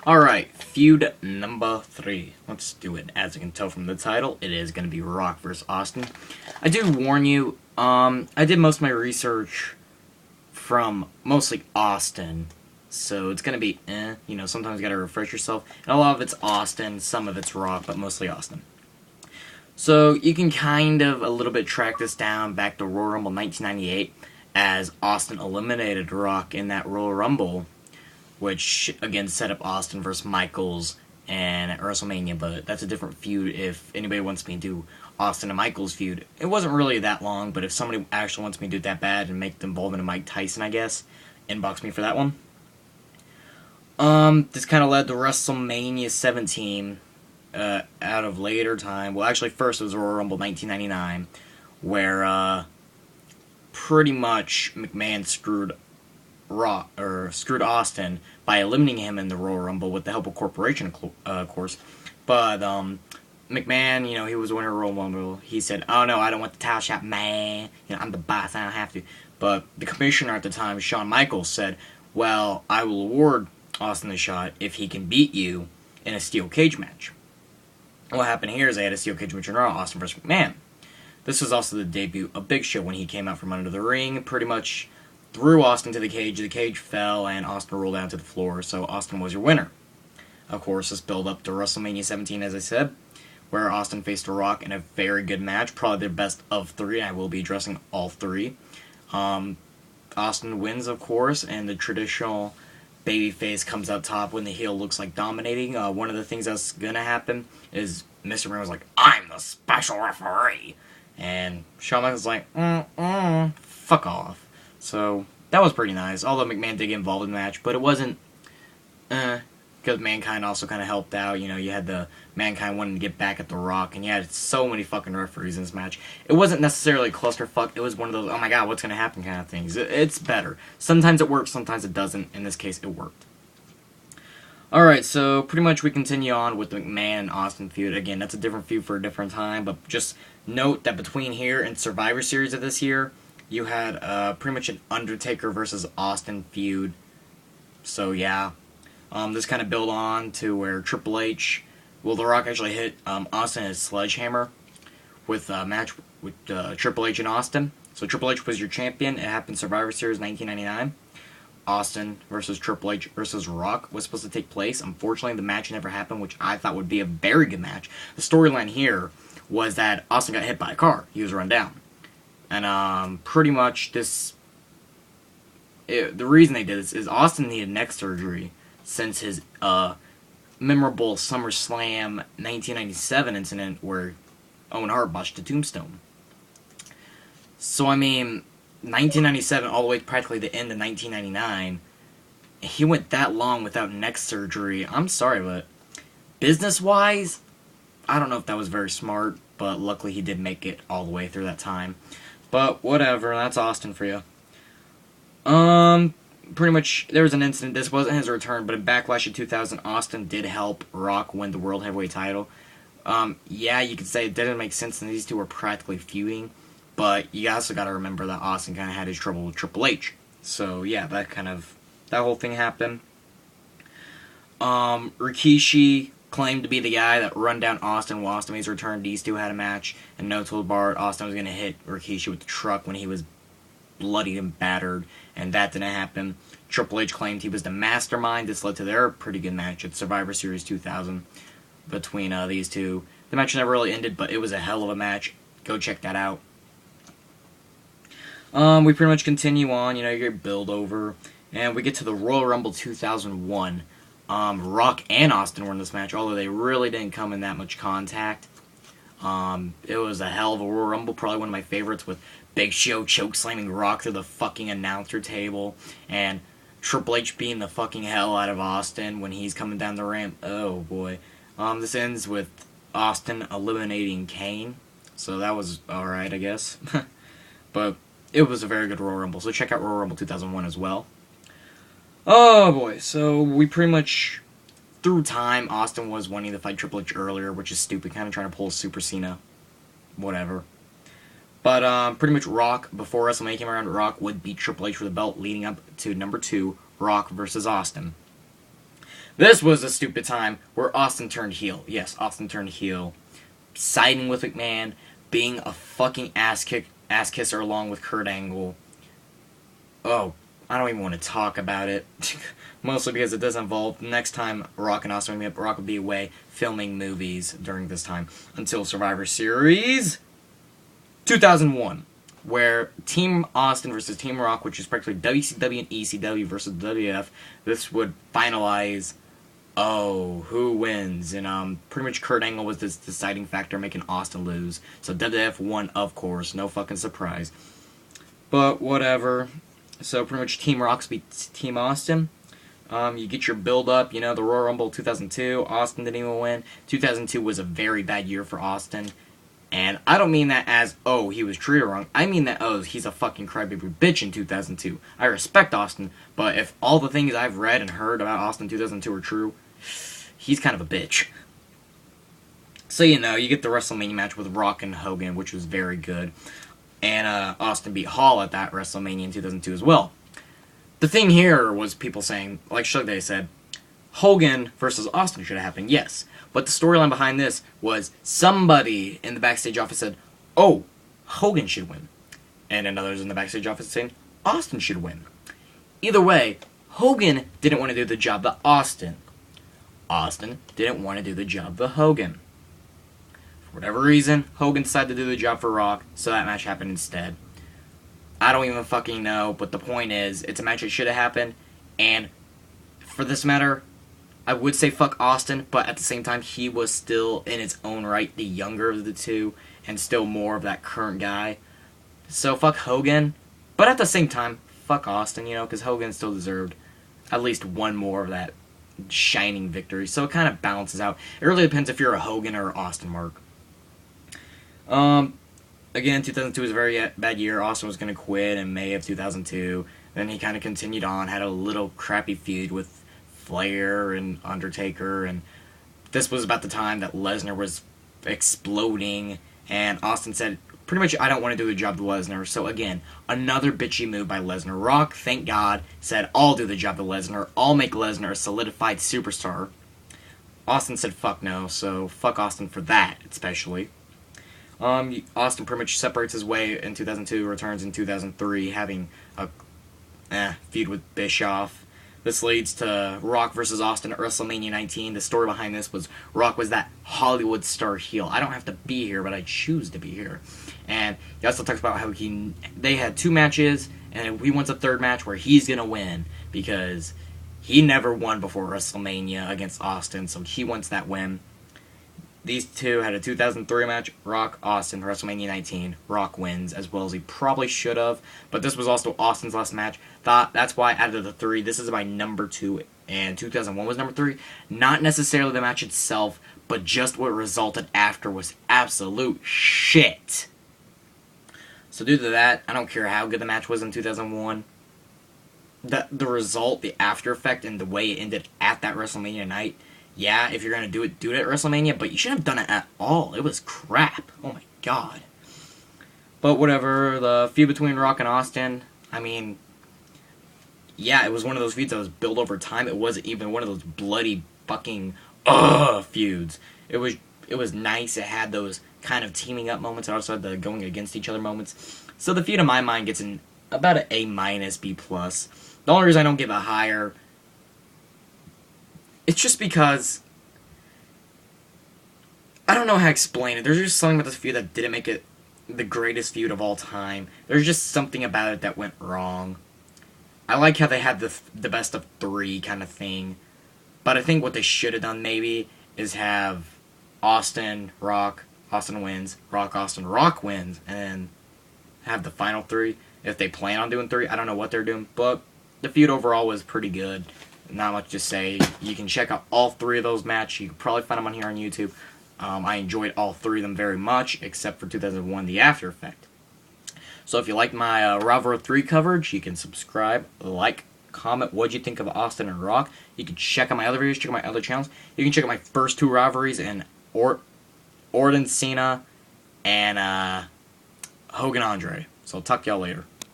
Alright, feud number 3. Let's do it. As you can tell from the title, it is going to be Rock vs. Austin. I do warn you, I did most of my research from mostly Austin, so it's going to be sometimes you got to refresh yourself. And a lot of it's Austin, some of it's Rock, but mostly Austin. So you can kind of a little bit track this down back to Royal Rumble 1998, as Austin eliminated Rock in that Royal Rumble, which again set up Austin versus Michaels and at WrestleMania, but that's a different feud. If anybody wants me to do Austin and Michaels feud, it wasn't really that long, but if somebody actually wants me to do it that bad and make them involved in a Mike Tyson, I guess, inbox me for that one. This kind of led to WrestleMania 17 out of later time. Well, actually, first it was Royal Rumble 1999, where pretty much McMahon screwed Austin by eliminating him in the Royal Rumble with the help of Corporation, of course. But McMahon, he was winning Royal Rumble. He said, "Oh no, I don't want the title shot, man. I'm the boss. I don't have to." But the commissioner at the time, Shawn Michaels, said, "Well, I will award Austin the shot if he can beat you in a steel cage match." What happened here is they had a steel cage match in Raw, Austin versus McMahon. This was also the debut of Big Show when he came out from under the ring, pretty much threw Austin to the cage fell, and Austin rolled down to the floor, so Austin was your winner. Of course, this built up to WrestleMania 17, as I said, where Austin faced The Rock in a very good match, probably their best of 3, and I will be addressing all 3. Austin wins, of course, and the traditional babyface comes out top when the heel looks like dominating. One of the things that's going to happen is Mr. McMahon was like, "I'm the special referee," and Shawn Michaels was like, fuck off. So, that was pretty nice, although McMahon did get involved in the match, but it wasn't, because Mankind also kind of helped out. You had the Mankind wanting to get back at The Rock, and you had so many fucking referees in this match. It wasn't necessarily a clusterfuck, it was one of those, oh my god, what's going to happen kind of things. It's better. Sometimes it works, sometimes it doesn't. In this case, it worked. Alright, so pretty much we continue on with the McMahon and Austin feud. Again, that's a different feud for a different time, but just note that between here and Survivor Series of this year, you had pretty much an Undertaker versus Austin feud. So yeah, this kind of built on to where Triple H, The Rock actually hit Austin in his sledgehammer with a match with Triple H and Austin. So Triple H was your champion. It happened Survivor Series 1999. Austin versus Triple H versus Rock was supposed to take place. Unfortunately, the match never happened, which I thought would be a very good match. The storyline here was that Austin got hit by a car. He was run down. And pretty much the reason they did this is Austin needed neck surgery since his memorable SummerSlam 1997 incident where Owen Hart botched the tombstone. So, 1997 all the way to practically the end of 1999, he went that long without neck surgery. I'm sorry, but business-wise, I don't know if that was very smart, but luckily he did make it all the way through that time. But whatever, that's Austin for you. Pretty much, there was an incident, this wasn't his return, but in Backlash of 2000, Austin did help Rock win the World Heavyweight title. Yeah, you could say it didn't make sense, and these two were practically feuding, but you also gotta remember that Austin kind of had his trouble with Triple H. So, yeah, that whole thing happened. Rikishi claimed to be the guy that run down Austin while Austin made his return. These two had a match, and no told Bart Austin was going to hit Rikishi with the truck when he was bloodied and battered, and that didn't happen. Triple H claimed he was the mastermind. This led to their pretty good match at Survivor Series 2000 between these two. The match never really ended, but it was a hell of a match. Go check that out. We pretty much continue on, you get build over, and we get to the Royal Rumble 2001. Rock and Austin were in this match, although they really didn't come in that much contact. It was a hell of a Royal Rumble, probably one of my favorites, with Big Show chokeslamming Rock through the fucking announcer table, and Triple H beating the fucking hell out of Austin when he's coming down the ramp. Oh boy. This ends with Austin eliminating Kane, so that was alright, I guess. But it was a very good Royal Rumble, so check out Royal Rumble 2001 as well. Oh boy, so we pretty much, through time, Austin was wanting to fight Triple H earlier, which is stupid, kind of trying to pull a Super Cena. Whatever. But pretty much Rock, before WrestleMania came around, Rock would beat Triple H for the belt, leading up to number 2, Rock versus Austin. This was a stupid time where Austin turned heel. Yes, Austin turned heel. Siding with McMahon, being a fucking ass kisser along with Kurt Angle. Oh, I don't even want to talk about it. Mostly because it does involve next time Rock and Austin will meet up, Rock will be away filming movies during this time. Until Survivor Series 2001. Where Team Austin versus Team Rock, which is practically WCW and ECW versus WWF, this would finalize, who wins? And pretty much Kurt Angle was this deciding factor, making Austin lose. So WWF won, of course, no fucking surprise. But whatever. So pretty much Team Rock beats Team Austin. You get your build up, the Royal Rumble 2002. Austin didn't even win. 2002 was a very bad year for Austin. And I don't mean that as, he was treated wrong. I mean that, he's a fucking crybaby bitch in 2002. I respect Austin, but if all the things I've read and heard about Austin 2002 are true, he's kind of a bitch. So, you get the WrestleMania match with Rock and Hogan, which was very good. And Austin beat Hall at that WrestleMania in 2002 as well. The thing here was people saying, like Shug Day said, Hogan versus Austin should have happened, yes. But the storyline behind this was somebody in the backstage office said, Hogan should win. And others in the backstage office saying, Austin should win. Either way, Hogan didn't want to do the job to Austin. Austin didn't want to do the job to Hogan. For whatever reason, Hogan decided to do the job for Rock, so that match happened instead. I don't even fucking know, but the point is, it's a match that should have happened, and for this matter, I would say fuck Austin, but at the same time, he was still, in its own right, the younger of the two, and still more of that current guy. So fuck Hogan, but at the same time, fuck Austin, because Hogan still deserved at least one more of that shining victory, so it kind of balances out. It really depends if you're a Hogan or Austin mark. Again, 2002 was a very bad year. Austin was going to quit in May of 2002. Then he kind of continued on, had a little crappy feud with Flair and Undertaker, and this was about the time that Lesnar was exploding, and Austin said, pretty much, I don't want to do the job to Lesnar. So again, another bitchy move by Lesnar. Rock, thank God, said, I'll do the job to Lesnar. I'll make Lesnar a solidified superstar. Austin said, fuck no, so fuck Austin for that, especially. Austin pretty much separates his way in 2002, returns in 2003, having a feud with Bischoff. This leads to Rock versus Austin at WrestleMania 19. The story behind this was Rock was that Hollywood star heel. I don't have to be here, but I choose to be here. And he also talks about how they had two matches, and he wants a third match where he's going to win, because he never won before WrestleMania against Austin, so he wants that win. These two had a 2003 match, Rock, Austin, WrestleMania 19. Rock wins, as well as he probably should have, but this was also Austin's last match. That's why out of the three, this is my number 2, and 2001 was number 3. Not necessarily the match itself, but just what resulted after was absolute shit. So due to that, I don't care how good the match was in 2001. The result, the after effect, and the way it ended at that WrestleMania night, yeah, if you're going to do it at WrestleMania, but you shouldn't have done it at all. It was crap. Oh my god. But whatever, the feud between Rock and Austin, I mean, yeah, it was one of those feuds that was built over time. It wasn't even one of those bloody fucking feuds. It was nice. It had those kind of teaming up moments. It also had the going against each other moments. So the feud in my mind gets about an A-, B+. The only reason I don't give it higher, it's just because I don't know how to explain it. There's just something about this feud that didn't make it the greatest feud of all time. There's just something about it that went wrong. I like how they had the best of 3 kind of thing, but I think what they should have done maybe is have Austin, Rock, Austin wins, Rock, Austin, Rock wins, and then have the final 3. If they plan on doing 3, I don't know what they're doing, but the feud overall was pretty good. Not much to say. You can check out all 3 of those matches. You can probably find them on here on YouTube. I enjoyed all 3 of them very much, except for 2001, The After Effect. So if you like my Rivalry 3 coverage, you can subscribe, like, comment what you think of Austin and Rock. You can check out my other videos, check out my other channels. You can check out my first 2 rivalries, and Orton, Cena, and Hogan, Andre. So I'll talk to y'all later.